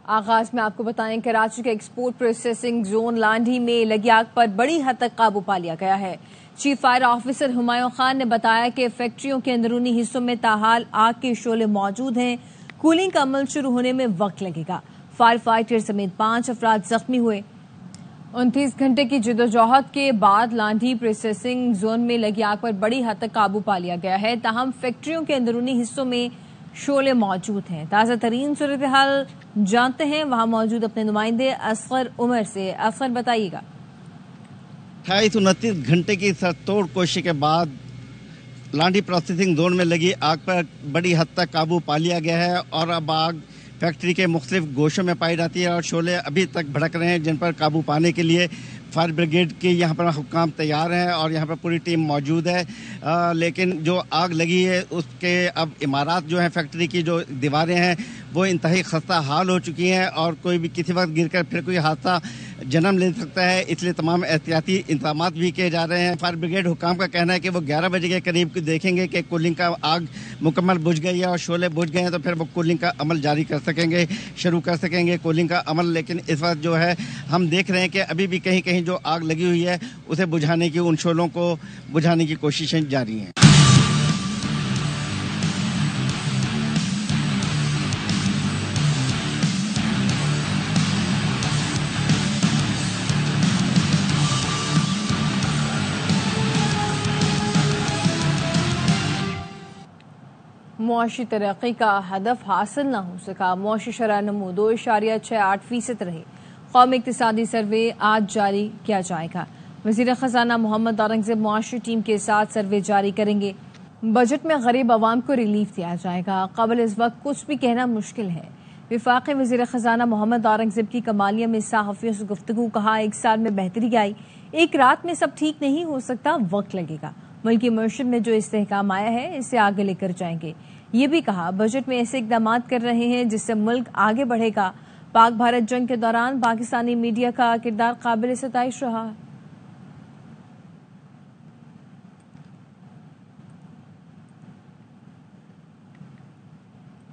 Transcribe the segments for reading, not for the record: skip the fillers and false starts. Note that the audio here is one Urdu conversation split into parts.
آغاز میں آپ کو بتائیں کراچی کے ایکسپورٹ پروسیسنگ زون لانڈھی میں لگی آگ پر بڑی حد تک قابو پا لیا گیا ہے۔ Chief fire officer Humayun Khan نے بتایا کہ فیکٹریوں کے اندرونی حصوں میں تاحال آگ کے شعلے موجود ہیں۔ کولنگ کا عمل شروع ہونے میں وقت لگے گا۔ فائر فائٹر سمیت 5 افراد زخمی ہوئے۔ 29 گھنٹے کی جدوجہد کے بعد لانڈھی پروسیسنگ زون میں لگی آگ پر بڑی حد تک قابو پا لیا گیا ہے، تاہم فیکٹریوں کے اندرونی حصوں میں شعلے موجود ہیں۔ تازہ ترین صورتحال جانتے ہیں وہاں موجود اپنے نمائندے اصغر عمر سے۔ اصغر بتائیے گا۔ 28-29 گھنٹے کی سرتوڑ کوشش کے بعد لانڈھی پروسیسنگ زون میں لگی آگ پر بڑی حد تک قابو پا لیا گیا ہے اور اب آگ فیکٹری کے مختلف گوشوں میں پائی جاتی ہے اور شعلے ابھی تک بھڑک رہے ہیں، جن پر قابو پانے کے لیے فائر بریگیڈ کی یہاں پر حکام تیار ہیں اور یہاں پر پوری ٹیم موجود ہے، لیکن جو آگ لگی ہے اس کے اب عمارات جو ہیں فیکٹری کی جو دیواریں ہیں وہ انتہائی خستہ حال ہو چکی ہیں اور کوئی بھی کسی وقت گر کر پھر کوئی حادثہ جنم لے سکتا ہے، اس لیے تمام احتیاطی انتظامات بھی کیے جا رہے ہیں۔ فائر بریگیڈ حکام کا کہنا ہے کہ وہ 11 بجے کے قریب دیکھیں گے کہ کولنگ کا آگ مکمل بجھ گئی ہے اور شعلے بجھ گئے ہیں تو پھر وہ کولنگ کا عمل جاری کر سکیں گے، شروع کر سکیں گے کولنگ کا عمل۔ لیکن اس وقت جو ہے ہم دیکھ رہے ہیں کہ ابھی بھی کہیں کہیں جو آگ لگی ہوئی ہے اسے بجھانے کی، ان شعلوں کو بجھانے کی کوششیں جاری ہیں۔ معاشی ترقی کا ہدف حاصل نہ ہو سکا، معاشی شرح نمو 2.68% رہے۔ قومی اقتصادی سروے آج جاری کیا جائے گا۔ وزیر خزانہ محمد اورنگزیب معاشی ٹیم کے ساتھ سروے جاری کریں گے۔ بجٹ میں غریب عوام کو ریلیف دیا جائے گا۔ قبل اس وقت کچھ بھی کہنا مشکل ہے۔ وفاقی وزیر خزانہ محمد اورنگزیب کی کمالیہ میں صحافیوں سے گفتگو، کہا 1 سال میں بہتری آئی، ایک رات میں سب ٹھیک نہیں ہو سکتا، وقت لگے گا۔ ملکی معیشت میں جو استحکام آیا ہے اسے آگے لے کر جائیں گے۔ یہ بھی کہا بجٹ میں ایسے اقدامات کر رہے ہیں جس سے ملک آگے بڑھے گا۔ پاک بھارت جنگ کے دوران پاکستانی میڈیا کا کردار قابل ستائش رہا۔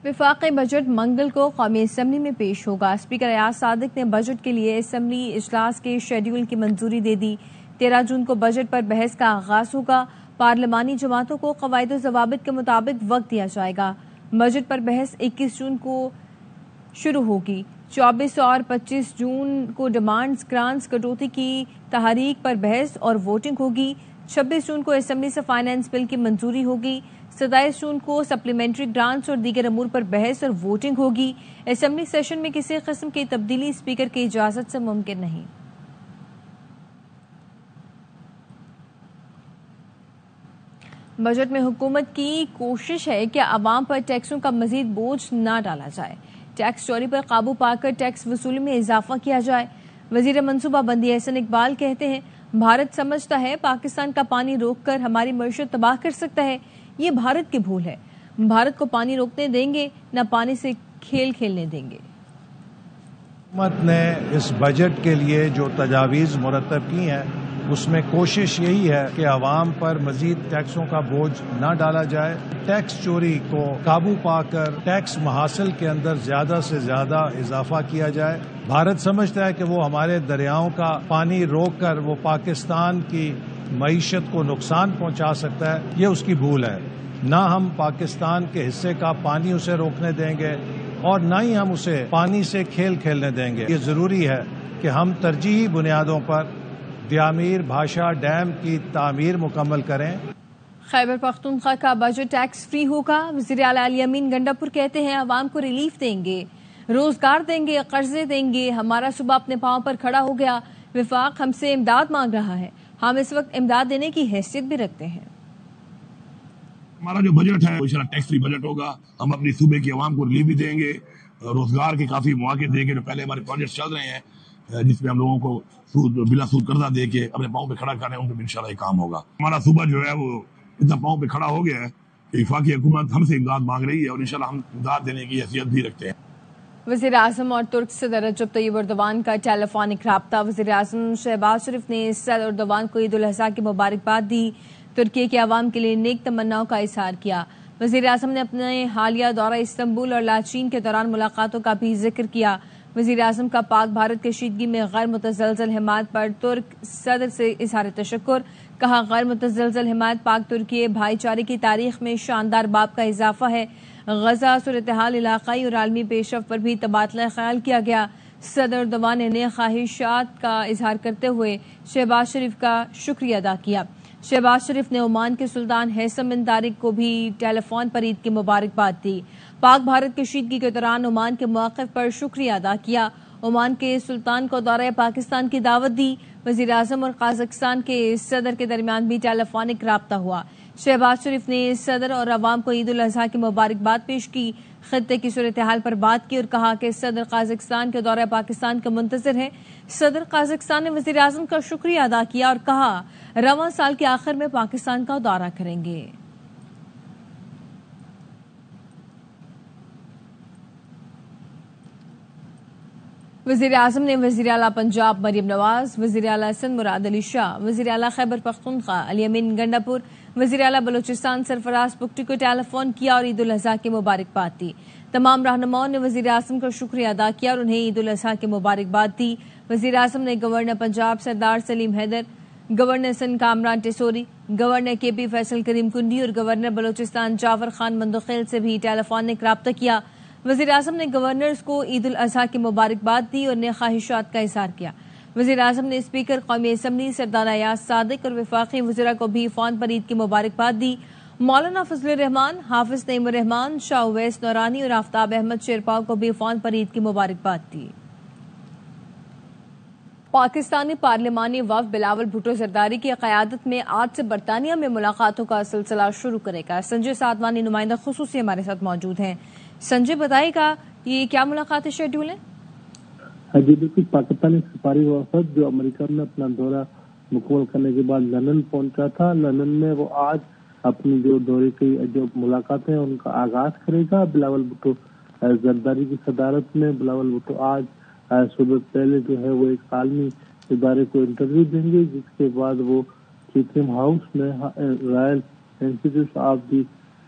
وفاقی بجٹ منگل کو قومی اسمبلی میں پیش ہوگا۔ اسپیکر ایاز صادق نے بجٹ کے لیے اسمبلی اجلاس کے شیڈول کی منظوری دے دی۔ 13 جون کو بجٹ پر بحث کا آغاز ہوگا۔ پارلیمانی جماعتوں کو قواعد و ضوابط کے مطابق وقت دیا جائے گا۔ بجٹ پر بحث 21 جون کو شروع ہوگی۔ 24 اور 25 جون کو ڈیمانڈز گرانٹس کٹوتی کی تحریک پر بحث اور ووٹنگ ہوگی۔ 26 جون کو اسمبلی سے فائنانس بل کی منظوری ہوگی۔ 27 جون کو سپلیمنٹری گرانٹس اور دیگر امور پر بحث اور ووٹنگ ہوگی۔ اسمبلی سیشن میں کسی قسم کی تبدیلی اسپیکر کی اجازت سے ممکن نہیں۔ بجٹ میں حکومت کی کوشش ہے کہ عوام پر ٹیکسوں کا مزید بوجھ نہ ڈالا جائے، ٹیکس چوری پر قابو پا کر ٹیکس وصولی میں اضافہ کیا جائے۔ وزیر منصوبہ بندی احسن اقبال کہتے ہیں بھارت سمجھتا ہے پاکستان کا پانی روک کر ہماری معیشت تباہ کر سکتا ہے، یہ بھارت کی بھول ہے۔ بھارت کو پانی روکنے دیں گے نہ پانی سے کھیل کھیلنے دیں گے۔ حکومت نے اس بجٹ کے لیے جو تجاویز مرتب کی ہیں اس میں کوشش یہی ہے کہ عوام پر مزید ٹیکسوں کا بوجھ نہ ڈالا جائے، ٹیکس چوری کو قابو پا کر ٹیکس محاصل کے اندر زیادہ سے زیادہ اضافہ کیا جائے۔ بھارت سمجھتا ہے کہ وہ ہمارے دریاؤں کا پانی روک کر وہ پاکستان کی معیشت کو نقصان پہنچا سکتا ہے، یہ اس کی بھول ہے۔ نہ ہم پاکستان کے حصے کا پانی اسے روکنے دیں گے اور نہ ہی ہم اسے پانی سے کھیل کھیلنے دیں گے۔ یہ ضروری ہے کہ ہم ترجیحی بنیادوں پر دیامیر بھاشا ڈیم کی تعمیر مکمل کریں۔ خیبر پختونخوا کا بجٹ ٹیکس فری ہوگا۔ وزیر اعلیٰ علی امین گنڈاپور کہتے ہیں عوام کو ریلیف دیں گے، روزگار دیں گے، قرضے دیں گے۔ ہمارا صوبہ اپنے پاؤں پر کھڑا ہو گیا، وفاق ہم سے امداد مانگ رہا ہے، ہم اس وقت امداد دینے کی حیثیت بھی رکھتے ہیں۔ ہمارا جو بجٹ ہے وہ انشاءاللہ ٹیکس فری بجٹ ہوگا۔ ہم اپنی صوبے کی عوام کو ریلیف بھی دیں گے، روزگار کے کافی مواقع دیں گے۔ جو پہلے ہمارے پروجیکٹ چل رہے ہیں جس میں ہم لوگوں کو بلا سود قرضہ دے کے اپنے پاؤں پہ کھڑا کریں، ان پہ انشاءاللہ یہ کام ہوگا۔ ہمارا صوبہ جو ہے وہ اتنا پاؤں پہ کھڑا ہو گیا ہے کہ وفاقی حکومت ہم سے امداد مانگ رہی ہے اور انشاءاللہ ہم امداد دینے کی حیثیت بھی رکھتے ہیں۔ وزیر اعظم اور ترک صدر رجب طیب ایردوان کا ٹیلی فونک رابطہ۔ وزیر اعظم شہباز شریف نے صدر ایردوان کو عید الاضحیٰ کی مبارکباد دی، ترکی کے عوام کے لیے نیک تمناؤں کا اظہار کیا۔ وزیر اعظم نے اپنے حالیہ دورہ استنبول اور لاچین کے دوران ملاقاتوں کا بھی ذکر کیا۔ وزیر اعظم کا پاک بھارت کشیدگی میں غیر متزلزل حمایت پر ترک صدر سے اظہار تشکر. کہا غیر متزلزل حمایت پاک ترکی بھائی چارے کی تاریخ میں شاندار باب کا اضافہ ہے. غزہ صورتحال علاقائی اور عالمی پیش رفت پر بھی تبادلہ خیال کیا گیا. صدر ایردوان نے خواہشات کا اظہار کرتے ہوئے شہباز شریف کا شکریہ ادا کیا. شہباز شریف نے عمان کے سلطان ہیثم بن طارق کو بھی ٹیلی فون پر عید کی مبارکباد دی. پاک بھارت کشیدگی کے دوران عمان کے موقف پر شکریہ ادا کیا. عمان کے سلطان کو دورہ پاکستان کی دعوت دی. وزیر اعظم اور قازقستان کے صدر کے درمیان بھی ٹیلی فونک رابطہ ہوا. شہباز شریف نے صدر اور عوام کو عید الاضحیٰ کی مبارکباد پیش کی. خطے کی صورتحال پر بات کی اور کہا کہ صدر قازقستان کے دورہ پاکستان کا منتظر ہے. صدر قازقستان نے وزیر اعظم کا شکریہ ادا کیا اور کہا رواں سال کے آخر میں پاکستان کا دورہ کریں گے. وزیر اعظم نے وزیر اعلیٰ پنجاب مریم نواز، وزیر اعلیٰ سندھ مراد علی شاہ، وزیر اعلیٰ خیبر پختونخوا علی امین گنڈاپور، وزیر اعلیٰ بلوچستان سرفراز پگٹی کو ٹیلی فون کیا اور عید الاضحیٰ کی مبارکباد دی. تمام رہنماؤں نے وزیر اعظم کا شکریہ ادا کیا اور انہیں عید الاضحیٰ کی مبارکباد دی. وزیر اعظم نے گورنر پنجاب سردار سلیم حیدر، گورنر سندھ کامران ٹیسوری، گورنر کے پی فیصل کریم کنڈی اور گورنر بلوچستان جعفر خان مندوخیل سے بھی ٹیلی فونک رابطہ کیا. وزیر اعظم نے گورنرز کو عید الاضحیٰ کی مبارکباد دی اور نئے خواہشات کا اظہار کیا. وزیر اعظم نے اسپیکر قومی اسمبلی سردار ایاز صادق اور وفاقی وزراء کو بھی فون پر عید کی مبارکباد دی. مولانا فضل الرحمان، حافظ نعیم الرحمان، شاہ اویس نورانی اور آفتاب احمد شیرپاؤ کو بھی فون پر عید کی مبارکباد دی. پاکستانی پارلیمانی وفد بلاول بھٹو زرداری کی قیادت میں آج سے برطانیہ میں ملاقاتوں کا سلسلہ شروع کرے گا. سنجے سادوانی نمائندہ خصوصی ہمارے ساتھ موجود ہیں. سنجے بتائے گا یہ کیا ملاقات شیڈول ہے؟ جی بالکل، پاکستانی سفاری وفد جو امریکہ میں اپنا دورہ مکمل کرنے کے بعد لندن پہنچا تھا، لندن میں وہ آج اپنی جو دورے کی جو ملاقاتیں ان کا آغاز کرے گا. بلاول بھٹو زرداری کی صدارت میں بلاول بھٹو آج صبح پہلے جو ہے وہ ایک عالمی ادارے کو انٹرویو دیں گے، جس کے بعد وہ چیتھم ہاؤس میں Royal institute of the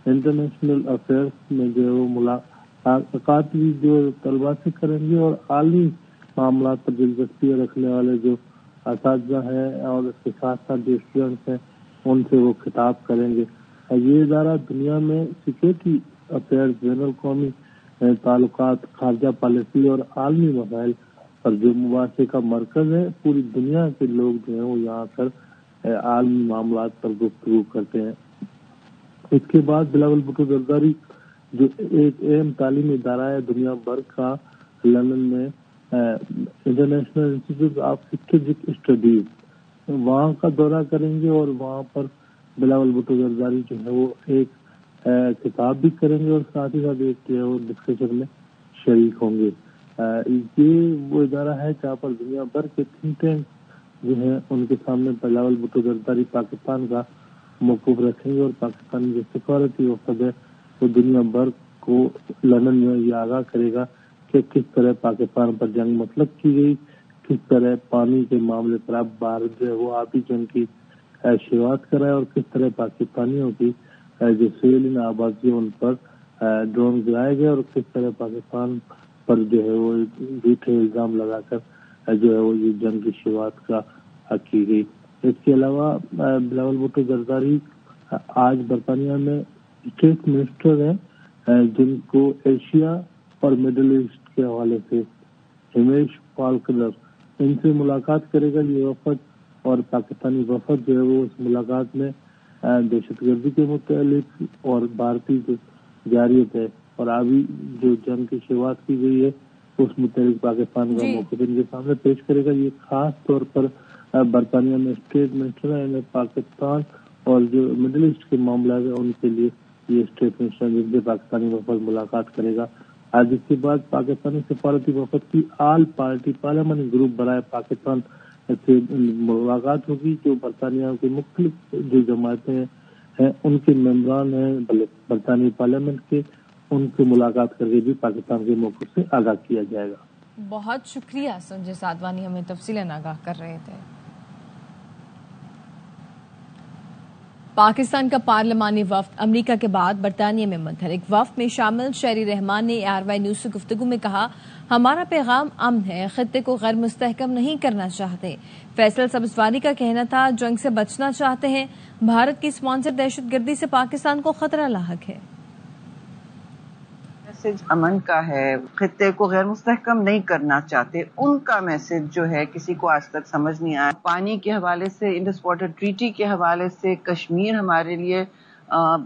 international affairs میں جو ہے وہ ملاقات بھی جو طلباء سے کریں گے اور عالمی معاملات پر دلچسپی رکھنے والے جو اساتذہ ہیں اور اس کے ساتھ ساتھ جو اسٹوڈنٹس ہیں ان سے وہ خطاب کریں گے. یہ ادارہ دنیا میں سیکورٹی افیئرز، بین الاقوامی تعلقات، خارجہ پالیسی اور عالمی مسائل پر جو مباحثے کا مرکز ہے. پوری دنیا کے لوگ جو ہیں وہ یہاں کر عالمی معاملات پر گفتگو کرتے ہیں. اس کے بعد بلاول بھٹو زرداری جو ایک اہم تعلیمی ادارہ ہے دنیا بھر کا، لندن میں international institute of strategic studies, وہاں کا دورہ کریں گے اور وہاں پر بلاول بھٹو زرداری جو ہے وہ ایک خطاب بھی کریں گے اور ساتھ ہی ساتھ ایک جو ہے وہ ڈسکشن میں شریک ہوں گے. یہ وہ ادارہ ہے جہاں پر دنیا بھر کے تھنک ٹینک جو ہیں ان کے سامنے بلاول بھٹو زرداری پاکستان کا موقف رکھیں گے اور پاکستان جو سفارتی وفد ہے وہ دنیا بھر کو لندن میں یہ آگاہ کرے گا کہ کس طرح پاکستان پر جنگ مطلق کی گئی، کس طرح پانی کے معاملے پر اب بھارت جو ہے وہ آبی جنگ کی شروعات کرائے اور کس طرح پاکستانیوں کی جو سیلین آبادی ان پر ڈرون گرائے گئے اور کس طرح پاکستان پر جو ہے وہ جھوٹے الزام لگا کر جو ہے وہ یہ جنگ کی شروعات کا کی گئی. اس کے علاوہ بلاول بھٹو زرداری آج برطانیہ میں اسٹیٹ منسٹر ہیں جن کو ایشیا اور مڈل ایسٹ کے حوالے سے ہمیش فالکنر ان سے ملاقات کرے گا. یہ وفد اور پاکستانی وفد جو ہے وہ اس ملاقات میں دہشت گردی کے متعلق اور بھارتی جو جارحیت ہے اور ابھی جو جنگ کی شروعات کی گئی ہے اس متعلق پاکستان کا موقف ان کے سامنے پیش کرے گا. یہ خاص طور پر برطانیہ میں اسٹیٹ منسٹر ہیں پاکستان اور جو مڈل ایسٹ کے معاملات ہیں ان کے لیے یہ اسٹیٹ منسٹر جن سے پاکستانی وفد ملاقات کرے گا. آج اس کے بعد پاکستانی سفارتی وفد کی آل پارٹی پارلیمانی گروپ برائے پاکستان سے ملاقات ہوگی. جو برطانیہ کے مختلف جو جماعتیں ہیں ان کے ممبران ہیں برطانوی پارلیمنٹ کے، ان سے ملاقات کر کے بھی پاکستان کے موقف سے آگاہ کیا جائے گا. بہت شکریہ سنجے سادوانی، ہمیں تفصیلاً آگاہ کر رہے تھے. پاکستان کا پارلیمانی وفد امریکہ کے بعد برطانیہ میں منتقل۔ وفد میں شامل شہری رحمان نے ARY نیوز سے گفتگو میں کہا، ہمارا پیغام امن ہے، خطے کو غیر مستحکم نہیں کرنا چاہتے۔ فیصل سبزواری کا کہنا تھا، جنگ سے بچنا چاہتے ہیں، بھارت کی اسپانسر دہشت گردی سے پاکستان کو خطرہ لاحق ہے۔ میسج امن کا ہے، خطے کو غیر مستحکم نہیں کرنا چاہتے، ان کا میسج جو ہے کسی کو آج تک سمجھ نہیں آیا۔ پانی کے حوالے سے، انڈس واٹر ٹریٹی کے حوالے سے کشمیر ہمارے لیے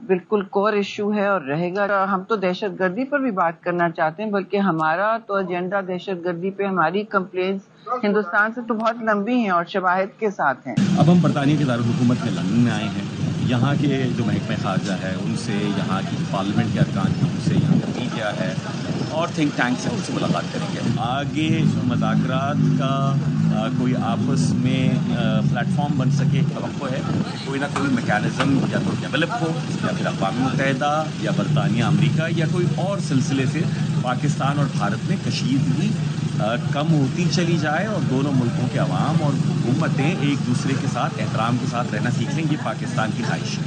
بالکل کور ایشو ہے اور رہے گا۔ ہم تو دہشت گردی پر بھی بات کرنا چاہتے ہیں، بلکہ ہمارا تو ایجنڈا دہشت گردی پہ ہماری کمپلینٹس ہندوستان سے تو بہت لمبی ہیں اور شواہد کے ساتھ ہیں۔ اب ہم برطانیہ کے دارالحکومت میں لندن میں آئے ہیں، یہاں کے جو محکمہ خارجہ ہے ان سے، یہاں کی پارلیمنٹ کے ارکان ہیں ان سے، یہاں کا میڈیا ہے اور تھنک ٹینکس ہیں، ان سے ملاقات کریں گے۔ آگے مذاکرات کا کوئی آپس میں پلیٹ فارم بن سکے، توقع ہے کوئی نہ کوئی میکینزم یا تو ڈیولپ ہو، یا پھر اقوام متحدہ یا برطانیہ امریکہ یا کوئی اور سلسلے سے پاکستان اور بھارت میں کشیدگی کم ہوتی چلی جائے اور دونوں ملکوں کے عوام اور حکومتیں ایک دوسرے کے ساتھ احترام کے ساتھ رہنا سیکھ لیں۔ یہ پاکستان کی خواہش ہے۔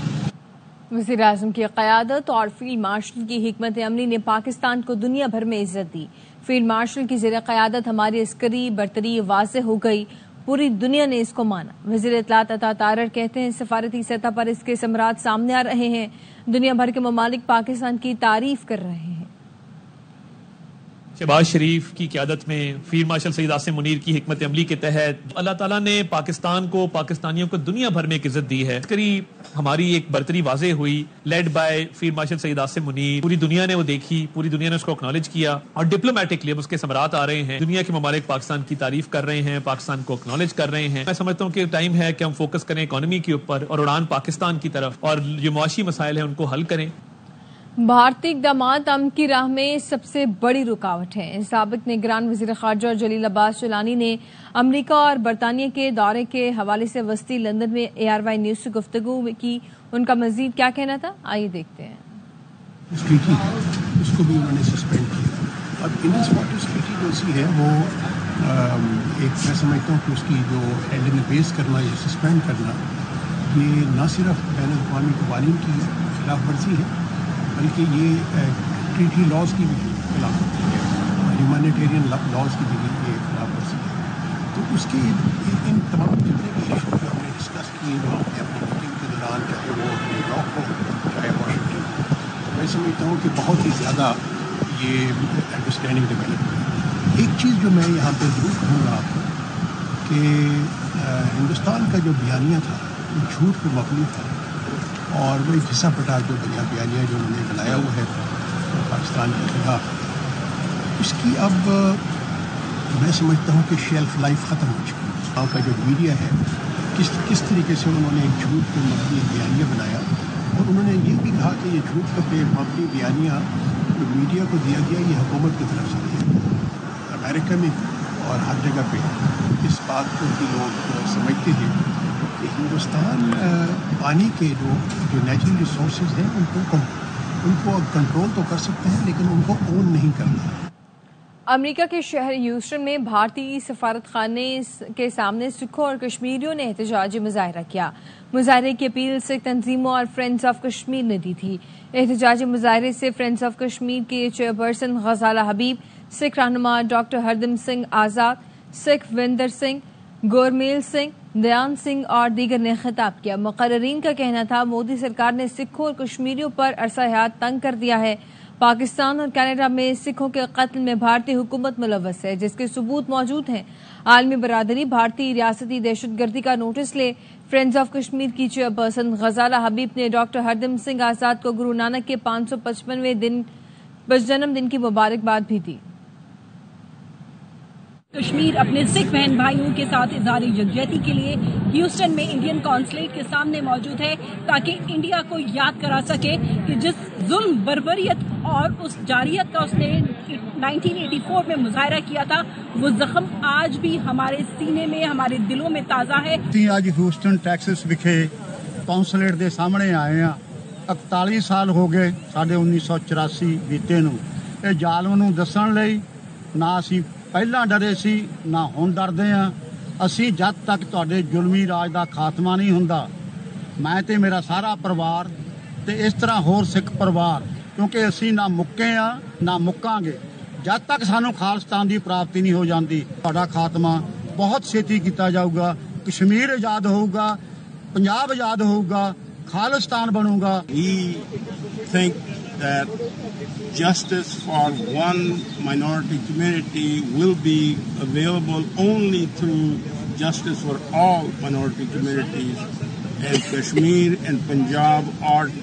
وزیر اعظم کی قیادت اور فیلڈ مارشل کی حکمت عملی نے پاکستان کو دنیا بھر میں عزت دی۔ فیلڈ مارشل کی زیر قیادت ہماری عسکری برتری واضح ہو گئی، پوری دنیا نے اس کو مانا۔ وزیر اطلاعات عطا تارڑ کہتے ہیں، سفارتی سطح پر اس کے ثمرات سامنے آ رہے ہیں، دنیا بھر کے ممالک پاکستان کی تعریف کر رہے ہیں۔ شہباز شریف کی قیادت میں فیلڈ مارشل سید عاصم منیر کی حکمت عملی کے تحت اللہ تعالیٰ نے پاکستان کو، پاکستانیوں کو دنیا بھر میں ایک عزت دی ہے۔ عسکری ہماری ایک برتری واضح ہوئی، led by field marshal Syed Asim Munir, پوری دنیا نے وہ دیکھی، پوری دنیا نے اس کو اکنالج کیا اور ڈپلومیٹکلی اب اس کے ثمرات آ رہے ہیں۔ دنیا کے ممالک پاکستان کی تعریف کر رہے ہیں، پاکستان کو اکنالج کر رہے ہیں۔ میں سمجھتا ہوں کہ ٹائم ہے کہ ہم فوکس کریں اکانومی کے اوپر اور اڑان پاکستان کی طرف، اور جو معاشی مسائل ہیں ان کو حل کریں۔ بھارتی اقدامات امن کی راہ میں سب سے بڑی رکاوٹ ہیں۔ سابق نگران وزیر خارجہ جلیل عباس چیلانی نے امریکہ اور برطانیہ کے دورے کے حوالے سے وسطی لندن میں ARY نیوز سے گفتگو کی۔ ان کا مزید کیا کہنا تھا، آئیے دیکھتے ہیں۔ اس کو بھی انہوں نے سسپینڈ کیا۔ اب انڈس واٹر ٹریٹی جو سی ہے وہ ایک، میں سمجھتا ہوں کہ اس کی جو ہینڈل بیس کرنا یا سسپینڈ کرنا، یہ نہ صرف بین الاقوامی قوانین کی خلاف ورزی ہے بلکہ یہ ٹریٹی لاز کی بھی خلاف ورزی ہے، ہیومینیٹیرین لاز کی بھی یہ خلاف ورزی ہے۔ تو اس کے ان تمام جتنے بھی ایشو جو ہم نے ڈسکس کیے وہاں پہ اپنی میٹنگ کے دوران، چاہے وہ نیو یارک ہو چاہے واشنگٹن ہو، میں سمجھتا ہوں کہ بہت ہی زیادہ یہ انڈرسٹینڈنگ ڈیولپ ہوئی۔ ایک چیز جو میں یہاں پہ ضرور کہوں گا آپ کو کہ ہندوستان کا جو بیانیہ تھا وہ جھوٹ پہ مبنی تھا، اور وہ ایک حصہ پٹا جو بیانیہ جو انہوں نے بنایا ہوا ہے پاکستان کے خلاف، اس کی اب میں سمجھتا ہوں کہ شیلف لائف ختم ہو چکی ہے۔ وہاں کا جو میڈیا ہے کس طریقے سے انہوں نے ایک جھوٹ پہ مبنی بیانیہ بنایا، اور انہوں نے یہ بھی کہا کہ یہ جھوٹ پہ مبنی بیانیہ جو میڈیا کو دیا گیا یہ حکومت کی طرف سے دیا گیا۔ امریکہ میں اور ہر جگہ پہ اس بات کو کہ لوگ سمجھتے ہیں کہ ہندوستان پانی کے جو نیچرل ریسورسز ہیں ان کو کنٹرول تو کر سکتے ہیں لیکن ان کو اون نہیں کرنا۔ امریکہ کے شہر ہیوسٹن میں بھارتی سفارت خانے کے سامنے سکھوں اور کشمیریوں نے احتجاجی مظاہرہ کیا۔ مظاہرے کی اپیل سکھ تنظیموں اور فرینڈز آف کشمیر نے دی تھی۔ احتجاجی مظاہرے سے فرینڈز آف کشمیر کے چیئرپرسن غزالہ حبیب، سکھ رہنما ڈاکٹر ہردم سنگھ آزاد، سکھ وندر سنگھ، گورمیل سنگھ، دیان سنگھ اور دیگر نے خطاب کیا۔ مقررین کا کہنا تھا، مودی سرکار نے سکھوں اور کشمیریوں پر عرصہ حیات تنگ کر دیا ہے۔ پاکستان اور کینیڈا میں سکھوں کے قتل میں بھارتی حکومت ملوث ہے، جس کے ثبوت موجود ہیں۔ عالمی برادری بھارتی ریاستی دہشت گردی کا نوٹس لے۔ فرینڈز آف کشمیر کی چیئرپرسن غزالہ حبیب نے ڈاکٹر ہردم سنگھ آزاد کو گرو نانک کے 555ویں جنم دن کی مبارکباد بھی دی۔ کشمیر اپنے سکھ بہن بھائیوں کے ساتھ اظہار یکجہتی کے لیے ہیوسٹن میں انڈین قونصلیٹ کے سامنے موجود ہے، تاکہ انڈیا کو یاد کرا سکے کہ جس ظلم، بربریت اور اس جاریت کا اس نے 1984 میں مظاہرہ کیا تھا، وہ زخم آج بھی ہمارے سینے میں، ہمارے دلوں میں تازہ ہے۔ آج ہیوسٹن ٹیکسس وکھے قونصلیٹ دے سامنے آئے ہیں۔ 41 سال ہو گئے ساڈے 1984 بیتے نو۔ یہ ظالم نو دسن لئی نہ اسی پہلا ڈرے سی نہ ہن ڈردے ہاں۔ اسی جد تک تہاڈے ظلمی راج دا خاتمہ نہیں ہوندا، ਮੈਂ ਤੇ ਮੇਰਾ ਸਾਰਾ ਪਰਿਵਾਰ ਤੇ ਇਸ ਤਰ੍ਹਾਂ ਹੋਰ ਸਿੱਖ ਪਰਿਵਾਰ, ਕਿਉਂਕਿ ਅਸੀਂ ਨਾ ਮੁੱਕੇ ਆ ਨਾ ਮੁੱਕਾਂਗੇ ਜਦ ਤੱਕ ਸਾਨੂੰ ਖਾਲਿਸਤਾਨ ਦੀ ਪ੍ਰਾਪਤੀ ਨਹੀਂ ਹੋ ਜਾਂਦੀ। ਤੁਹਾਡਾ ਖਾਤਮਾ ਬਹੁਤ ਛੇਤੀ ਕੀਤਾ ਜਾਊਗਾ। ਕਸ਼ਮੀਰ ਆਜ਼ਾਦ ਹੋਊਗਾ, ਪੰਜਾਬ ਆਜ਼ਾਦ ਹੋਊਗਾ, ਖਾਲਿਸਤਾਨ ਬਣੂਗਾ। We think that justice for one minority community will be available only through justice for all minority communities, and Kashmir and Punjab are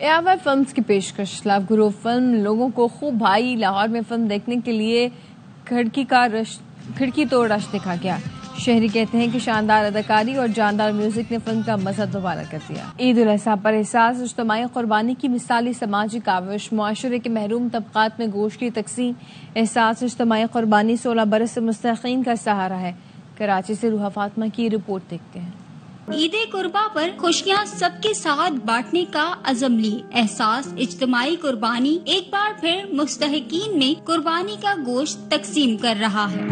ARY films کی پیشکش لو گروہ فلم لوگوں کو خوب بھائی لاہور میں فلم دیکھنے کے لیے کھڑکی توڑ رش دکھا گیا. شہری کہتے ہیں کہ شاندار اداکاری اور جاندار میوزک نے فلم کا مزہ دوبارہ کر دیا. عید الاضحیٰ پر احساس اجتماعی قربانی کی مثالی سماجی کاوش. معاشرے کے محروم طبقات میں گوشت کی تقسیم. احساس اجتماعی قربانی 16 برس سے مستحقین کا سہارا ہے. کراچی سے روحا فاطمہ کی رپورٹ دیکھتے ہیں. عید قربا پر خوشیاں سب کے ساتھ بانٹنے کا عزم لی. احساس اجتماعی قربانی ایک بار پھر مستحقین میں قربانی کا گوشت تقسیم کر رہا ہے.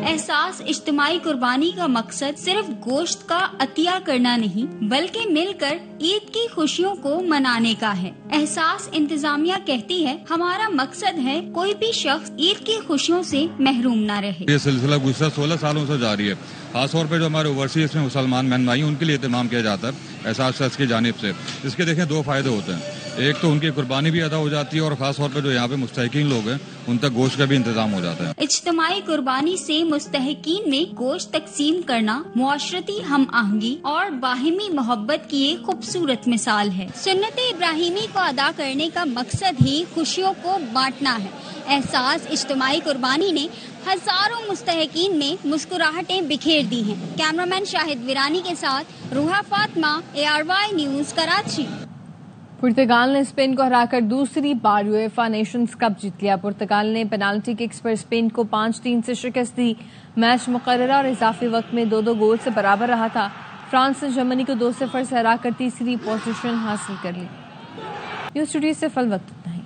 احساس اجتماعی قربانی کا مقصد صرف گوشت کا عطیہ کرنا نہیں بلکہ مل کر عید کی خوشیوں کو منانے کا ہے. احساس انتظامیہ کہتی ہے ہمارا مقصد ہے کوئی بھی شخص عید کی خوشیوں سے محروم نہ رہے. یہ سلسلہ گزشتہ 16 سالوں سے جاری ہے. خاص طور پہ جو ہمارے اوورسیز میں مسلمان بہن بھائی ان کے لیے اہتمام کیا جاتا ہے احساس ٹرسٹ کی جانب سے. اس کے دیکھیں 2 فائدے ہوتے ہیں. ایک تو ان کی قربانی بھی ادا ہو جاتی ہے اور خاص طور پہ جو یہاں پہ مستحقین لوگ ہیں ان تک گوشت کا بھی انتظام ہو جاتا ہے. اجتماعی قربانی سے مستحقین میں گوشت تقسیم کرنا معاشرتی ہم آہنگی اور باہمی محبت کی ایک خوبصورت مثال ہے. سنت ابراہیمی کو ادا کرنے کا مقصد ہی خوشیوں کو بانٹنا ہے. احساس اجتماعی قربانی نے ہزاروں مستحقین میں مسکراہٹیں بکھیر دی ہیں. کیمرامین شاہد ویرانی کے ساتھ روحا فاطمہ ARY نیوز کراچی. پرتگال نے اسپین کو ہرا کر دوسری بار یویفا نیشنز کپ جیت لیا. پرتگال نے پینالٹی ککس پر اسپین کو 5-3 سے شکست دی. میچ مقررہ اور اضافی وقت میں 2-2 گول سے برابر رہا تھا. فرانس نے جرمنی کو 2-0 سے ہرا کر تیسری پوزیشن حاصل کر لی. نیوز اسٹوڈیو سے فل وقت اتنا ہی.